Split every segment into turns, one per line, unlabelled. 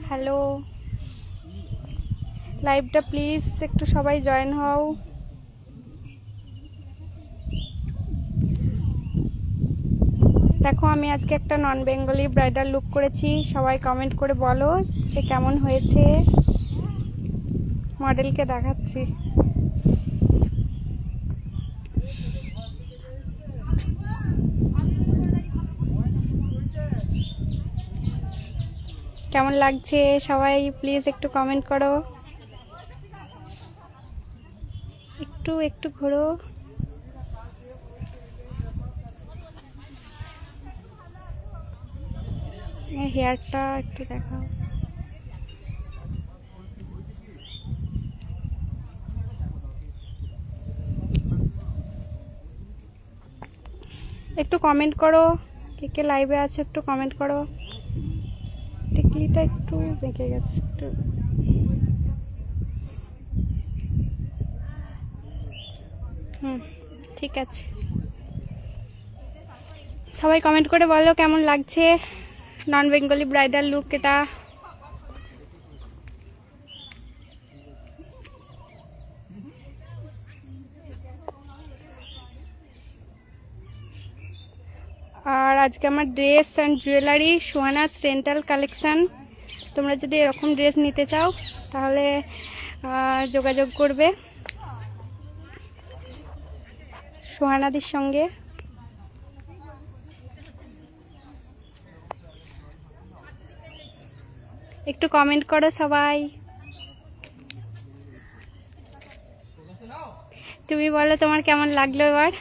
Hello, লাইভটা please একটু সবাই জয়েন হও। দেখো আমি আজকে একটা নন বেঙ্গলি ব্রাইডাল লুক করেছি, সবাই কমেন্ট করে বলো যে কেমন হয়েছে। মডেলকে দেখাচ্ছি। কেমন লাগছে সবাই প্লিজ একটু কমেন্ট করো। একটু একটু ঘোরো। হেয়ারটা একটু দেখাও। একটু কমেন্ট করো, কে কে লাইভে আছে একটু কমেন্ট করো। টিকলিটা একটু বেঁকে গেছে একটু। ঠিক আছে, সবাই কমেন্ট করে বলো কেমন লাগছে নন বেঙ্গলি ব্রাইডাল লুক এটা। আর আজকে আমার dress and jewellery Sohana's rental collection. তোমরা যদি এরকম ড্রেস নিতে চাও তাহলে যোগাযোগ করবে সোহানাদির সঙ্গে। একটু কমেন্ট করো সবাই। তুমি বলো তোমার কেমন লাগলো এবার।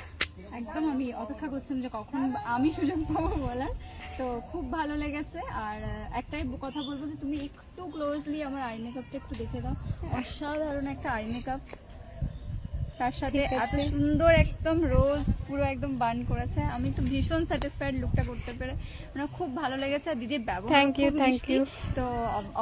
একদম আমি অপেক্ষা করছিলাম যে কখন আমি সুযোগ পাবো বলার, তো খুব ভালো লেগেছে। আর একটাই কথা বলবো যে তুমি একটু ক্লোজলি আমার আই মেকআপটা একটু দেখে দাও। অসাধারণ একটা আই মেকআপ, তার সাথে এত সুন্দর একদম রোজ পুরো একদম বান করেছে। আমি তো ভীষণ স্যাটিসফাইড লুকটা করতে পেরে, মানে খুব ভালো লেগেছে। দিদির ব্যবহার খুব মিষ্টি। তো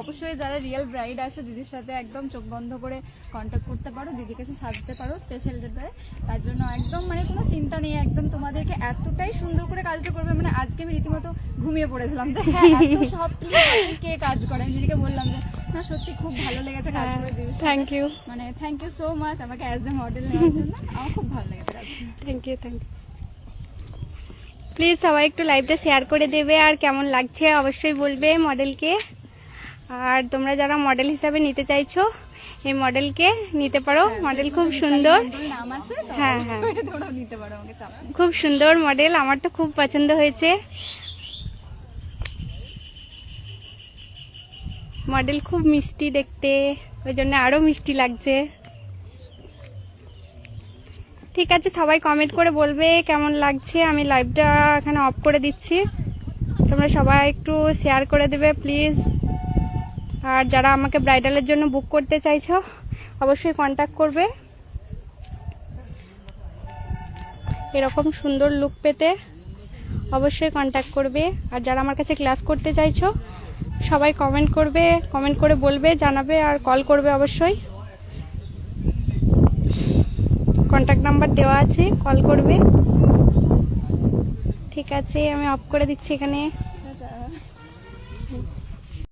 অবশ্যই যারা রিয়েল ব্রাইড আছে দিদির সাথে একদম চোখ বন্ধ করে কন্ট্যাক্ট করতে পারো, দিদির কাছে সাজতে পারো স্পেশাল ডে। তার জন্য একদম মানে কোনো চিন্তা নেই, একদম তোমাদেরকে এতটাই সুন্দর করে কাজটা করবে। মানে আজকে আমি রীতিমতো ঘুমিয়ে পড়েছিলাম যে হ্যাঁ এত সফটলি কে কাজ করে। আমি দিদিকে বললাম যে না সত্যি খুব ভালো লেগেছে কাজ করে দিদির সাথে।
থ্যাংক ইউ,
মানে থ্যাংক ইউ সো মাচ আমাকে অ্যাজ এ মডেল নেওয়ার জন্য। আমার খুব ভালো লেগেছে কাজ।
Thank you, thank you. Please সবাই একটু লাইভটা শেয়ার করে দেবে, আর কেমন লাগছে অবশ্যই বলবে মডেলকে। আর তোমরা যারা মডেল হিসাবে নিতে চাইছো এই মডেলকে নিতে পারো, মডেল খুব সুন্দর। হ্যাঁ হ্যাঁ, খুব সুন্দর মডেল, আমার তো খুব পছন্দ হয়েছে। মডেল খুব মিষ্টি দেখতে, ওই জন্য আরও মিষ্টি লাগছে। ঠিক আছে, সবাই কমেন্ট করে বলবে কেমন লাগছে। আমি লাইভটা এখানে অফ করে দিচ্ছি, তোমরা সবাই একটু শেয়ার করে দেবে প্লিজ। আর যারা আমাকে ব্রাইডালের জন্য বুক করতে চাইছো অবশ্যই কন্ট্যাক্ট করবে এরকম সুন্দর লুক পেতে, অবশ্যই কন্ট্যাক্ট করবে। আর যারা আমার কাছে ক্লাস করতে চাইছো সবাই কমেন্ট করবে, কমেন্ট করে বলবে, জানাবে আর কল করবে অবশ্যই। কন্ট্যাক্ট নাম্বার দেওয়া আছে, কল করবে। ঠিক আছে, আমি অফ করে দিচ্ছি এখানে।